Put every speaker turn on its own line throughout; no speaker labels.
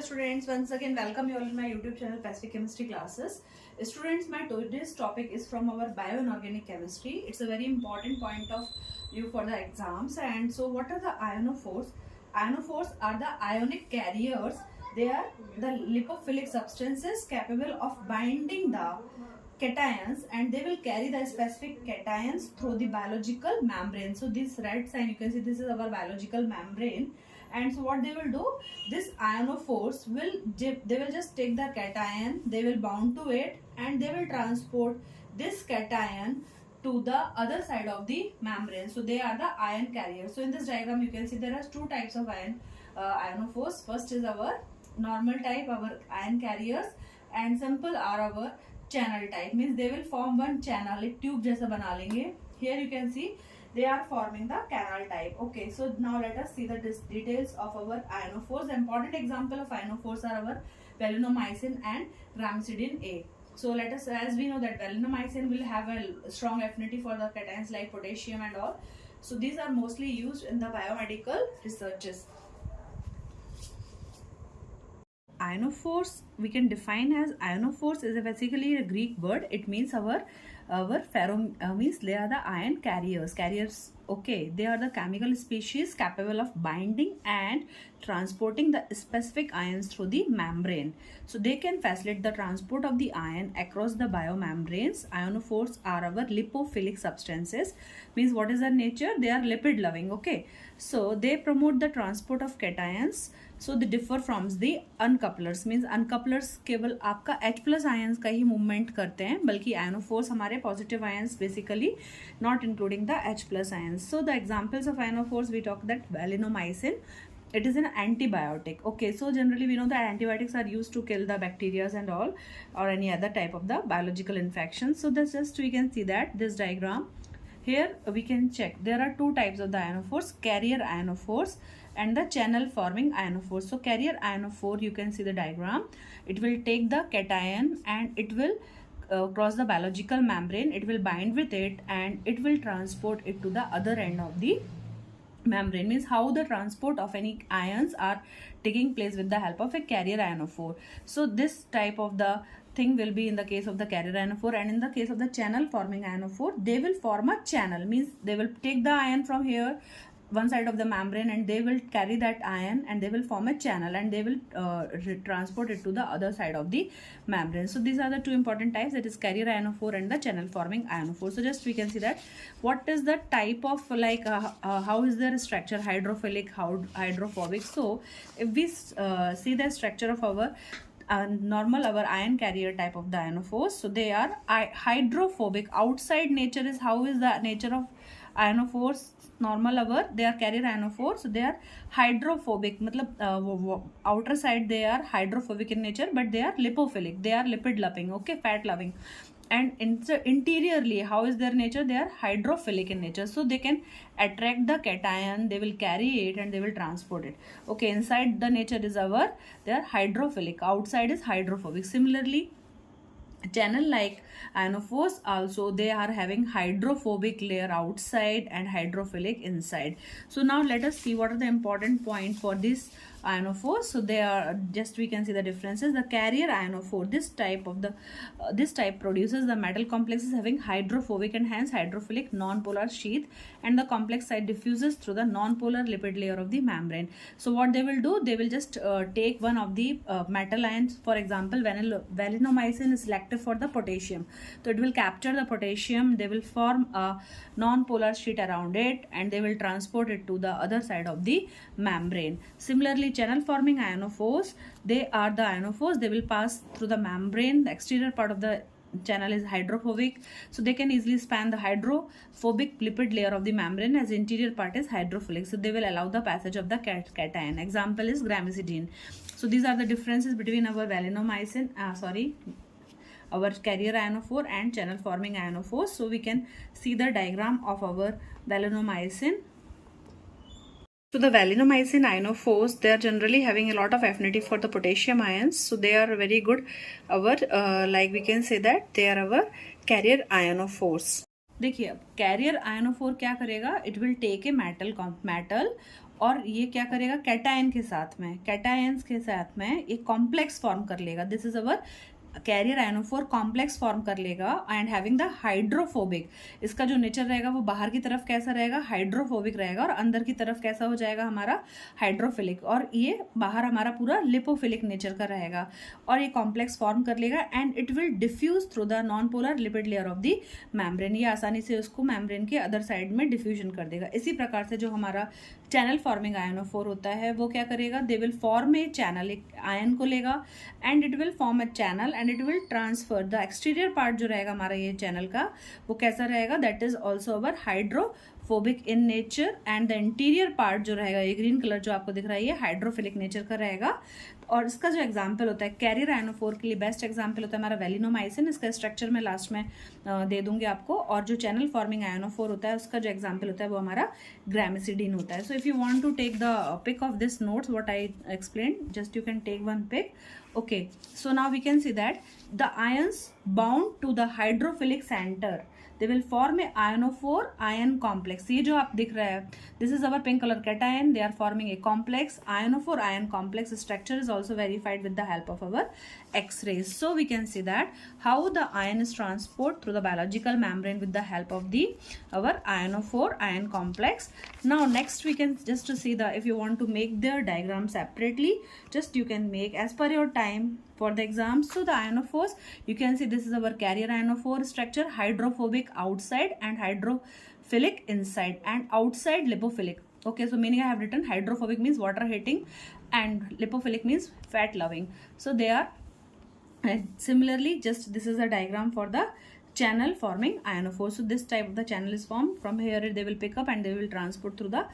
students, once again welcome you all in my YouTube channel Pacific Chemistry classes. Students, my today's topic is from our bio and organic chemistry. It's a very important point of view for the exams. And so what are the ionophores? Ionophores are the ionic carriers. They are the lipophilic substances capable of binding the cations, and they will carry the specific cations through the biological membrane. So this red sign, you can see this is our biological membrane. And so what they will do, this ionophores will just take the cation, they will bound to it, and they will transport this cation to the other side of the membrane. So they are the ion carriers. So in this diagram you can see there are two types of ionophores. First is our normal type, our ion carriers, and simple are our channel type, means they will form one channel, एक tube जैसा बना लेंगे. Here you can see they are forming the canal type. Okay, so now let us see the details of our ionophores. The important example of ionophores are our valinomycin and ramidin A. So let us, as we know that valinomycin will have a strong affinity for the cations like potassium and all. So these are mostly used in the biomedical researches. Ionophores we can define as ionophores is basically a Greek word. It means our means they are the ion carriers. Okay, they are the chemical species capable of binding and transporting the specific ions through the membrane. So they can facilitate the transport of the ion across the biomembranes. Ionophores are our lipophilic substances. Means what is their nature? They are lipid loving. Okay, so they promote the transport of cations. So they differ from the uncouplers. Means uncouplers केवल आपका H+ ions का ही movement करते हैं, बल्कि ionophores हमारे positive ions basically, not including the H+ ions. So the examples of ionophores, we talk that valinomycin, it is an antibiotic. Okay, so generally we know that antibiotics are used to kill the bacteria and all, or any other type of the biological infection. So that's just, we can see that this diagram here we can check there are two types of the ionophores, carrier ionophores and the channel forming ionophores. So carrier ionophore, you can see the diagram, it will take the cation and it will cross the biological membrane, it will bind with it and it will transport it to the other end of the membrane. Means how the transport of any ions are taking place with the help of a carrier ionophore. So this type of the thing will be in the case of the carrier ionophore, and in the case of the channel forming ionophore, they will form a channel. Means they will take the ion from here one side of the membrane and they will carry that ion and they will form a channel and they will transport it to the other side of the membrane. So these are the two important types, that is carrier ionophore and the channel forming ionophore. So just we can see that what is the type of like how is their structure, hydrophilic, hydrophobic. So if we see the structure of our normal, our ion carrier type of the ionophores, so they are hydrophobic. Outside nature is, how is the nature of ionophores? Normal our, they are carrier ionophores, so they are hydrophobic. मतलब outer side they are hydrophobic in nature, but they are lipophilic, they are lipid loving. Okay, fat loving. And interiorly, how is their nature? They are hydrophilic in nature, so they can attract the cation, they will carry it and they will transport it. Okay, inside the nature is our, they are hydrophilic, outside is hydrophobic. Similarly, channel like ionophores also, they are having hydrophobic layer outside and hydrophilic inside. So now let us see what are the important point for this ionophores. So they are, just we can see the differences. The carrier ionophore, this type of the this type produces the metal complexes having hydrophobic and hence hydrophilic non-polar sheath, and the complex side diffuses through the non-polar lipid layer of the membrane. So what they will do, they will just take one of the metal ions. For example, valinomycin is selective for the potassium, so it will capture the potassium, they will form a non-polar sheet around it and they will transport it to the other side of the membrane. Similarly, channel forming ionophores, they are the ionophores, they will pass through the membrane. The exterior part of the channel is hydrophobic, so they can easily span the hydrophobic lipid layer of the membrane, as interior part is hydrophilic, so they will allow the passage of the cation. Example is gramidin. So these are the differences between our valinomycin, our carrier ionophore and channel forming ionophores. So we can see the diagram of our valinomycin. So the valinomycin ionophores, they are generally having a lot of affinity for the potassium ions. So they are very good, our like we can say that they are our carrier ionophores. देखिए अब career ionophore क्या करेगा, it will take a metal और ये क्या करेगा, cation के साथ में, कैटायंस के साथ में एक कॉम्प्लेक्स फॉर्म कर लेगा. This is our carrier ionophore complex form कर लेगा एंड हैविंग द हाइड्रोफोबिक. इसका जो नेचर रहेगा वो बाहर की तरफ कैसा रहेगा, हाइड्रोफोबिक रहेगा, और अंदर की तरफ कैसा हो जाएगा हमारा, हाइड्रोफिलिक. और ये बाहर हमारा पूरा लिपोफिलिक नेचर का रहेगा. और ये कॉम्प्लेक्स फॉर्म कर लेगा and it will diffuse through the non polar lipid layer of the membrane. ये आसानी से उसको मैम्ब्रेन के अदर साइड में डिफ्यूजन कर देगा. इसी प्रकार से जो हमारा चैनल फॉर्मिंग आयनोफोर होता है वो क्या करेगा, they will form A channel, एक आयन को लेगा and it will form A channel and it will transfer the exterior part जो रहेगा हमारा ये चैनल का, वो कैसा रहेगा, that is also our hydrophobic in nature. And the interior part जो रहेगा, ये ग्रीन कलर जो आपको दिख रहा है, ये हाइड्रोफिलिक नेचर का रहेगा. और इसका जो एग्जाम्पल होता है कैरियर आयनोफोर के लिए बेस्ट एग्जाम्पल होता है हमारा वेलिनोमाइसिन. इसका स्ट्रक्चर मैं लास्ट में दे दूंगी आपको. और जो चैनल फॉर्मिंग आयनोफोर होता है उसका जो एग्जाम्पल होता है वो हमारा ग्रामिसिडीन होता है. So if you want to take the pic of this notes what I explain, just you can take one pic. Okay, so now we can see that the ions bound to the hydrophilic center, they will form a ionophore ion complex. ये जो आप दिख रहा है, this is our pink color cation, they are forming a complex ionophore ion complex. Structure is also verified with the help of our X-rays. So we can see that how the ion is transported through the biological membrane with the help of the our ionophore ion complex. Now next we can just to see the, if you want to make their diagram separately, just you can make as per your time for the exam. So the ionophores, you can see this is our carrier ionophore structure, hydrophobic outside and hydrophilic inside, and outside lipophilic. Okay, so meaning I have written hydrophobic means water hating and lipophilic means fat loving. So they are similarly, just this is a diagram for the channel forming ionophore. So this type of the channel is formed. From here they will pick up and they will transport through the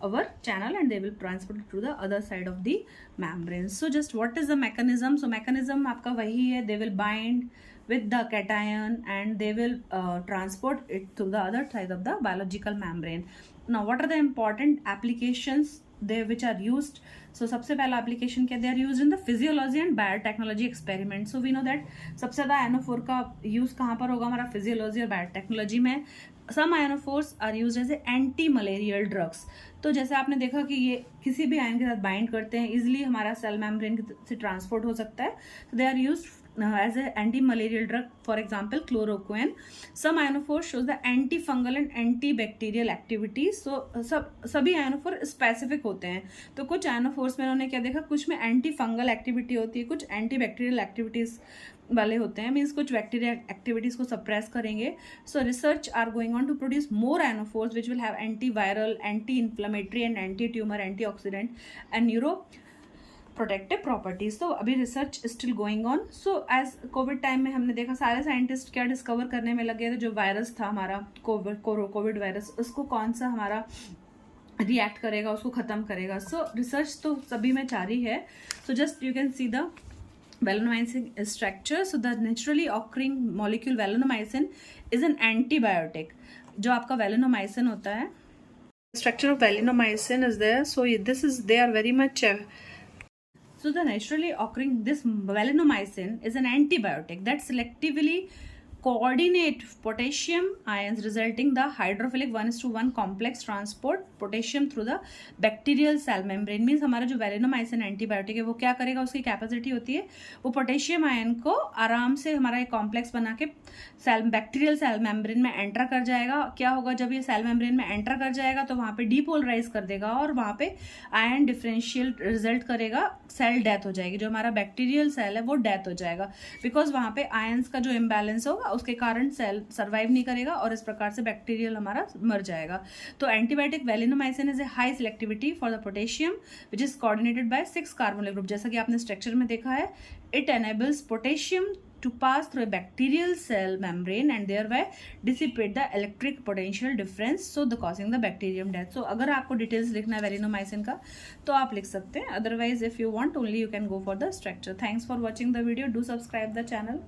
our channel and they will transport to the other side of the membrane. So just what is the mechanism? So mechanism आपका वही है, they will bind with the cation and they will transport it to the other side of the biological membrane. Now what are the important applications they which are used? So सबसे पहला application क्या, they are used in the physiology and biotechnology experiment. So we know that सबसे ज़्यादा आयनोफोर का use कहाँ पर होगा, हमारा फिजियोलॉजी और बायोटेक्नोलॉजी में. Some ionophores are used as anti malarial drugs. तो जैसे आपने देखा कि ये किसी भी आयन के साथ बाइंड करते हैं, इजिली हमारा सेल मेम्ब्रेन से ट्रांसपोर्ट हो सकता है. तो they are use as a anti-malarial drug, for example chloroquine. Some ionophores shows the anti-fungal and antibacterial activities. So सभी ionophore specific होते हैं. तो कुछ ionophores में उन्होंने क्या देखा, कुछ में anti-fungal activity होती है, कुछ antibacterial activities वाले होते हैं, मीन्स कुछ बैक्टीरिया एक्टिविटीज को सप्रेस करेंगे. So research are going on to produce more ionophores which will have anti viral, anti inflammatory and anti tumour, anti oxidant and neuro protective properties. तो अभी research still going on. So as COVID time में हमने देखा सारे scientist क्या discover करने में लगे थे, जो वायरस था हमारा कोविड वायरस, उसको कौन सा हमारा रिएक्ट करेगा, उसको ख़त्म करेगा. सो रिसर्च तो सभी में जारी है. So just you can see the valinomycin structure. So the naturally occurring molecule valinomycin is an antibiotic. जो आपका valinomycin होता है, structure of valinomycin is there. So this is, they are very much so the naturally occurring this valinomycin is an antibiotic that selectively coordinate potassium ions, resulting the hydrophilic 1:1 complex transport potassium through the bacterial cell membrane. Means हमारा जो वेलिनोमाइसिन antibiotic है वो क्या करेगा, उसकी capacity होती है वो पोटेशियम आयन को आराम से हमारा एक कॉम्प्लेक्स बना के बैक्टीरियल सेल मेम्ब्रेन में एंटर कर जाएगा. क्या होगा, जब ये सेल मेम्ब्रेन में एंटर कर जाएगा तो वहाँ पे डीपोलराइज कर देगा और वहाँ पे आयन डिफरेंशियल रिजल्ट करेगा, सेल डेथ हो जाएगी. जो हमारा बैक्टीरियल सेल है वो डेथ हो जाएगा, बिकॉज वहाँ पे आयंस का जो इम्बैलेंस होगा उसके कारण सेल सर्वाइव नहीं करेगा और इस प्रकार से बैक्टीरियल हमारा मर जाएगा. तो antibiotic valinomycin is a high selectivity for the potassium which is coordinated by 6 carbonyl group. जैसा कि आपने स्ट्रक्चर में देखा है, it enables potassium to pass through a bacterial cell membrane and thereby dissipate the electric potential difference, so the causing the bacterium death. So अगर आपको details लिखना है वेलिनोमाइसिन का तो आप लिख सकते हैं, otherwise if you want only you can go for the structure. Thanks for watching the video. Do subscribe the channel.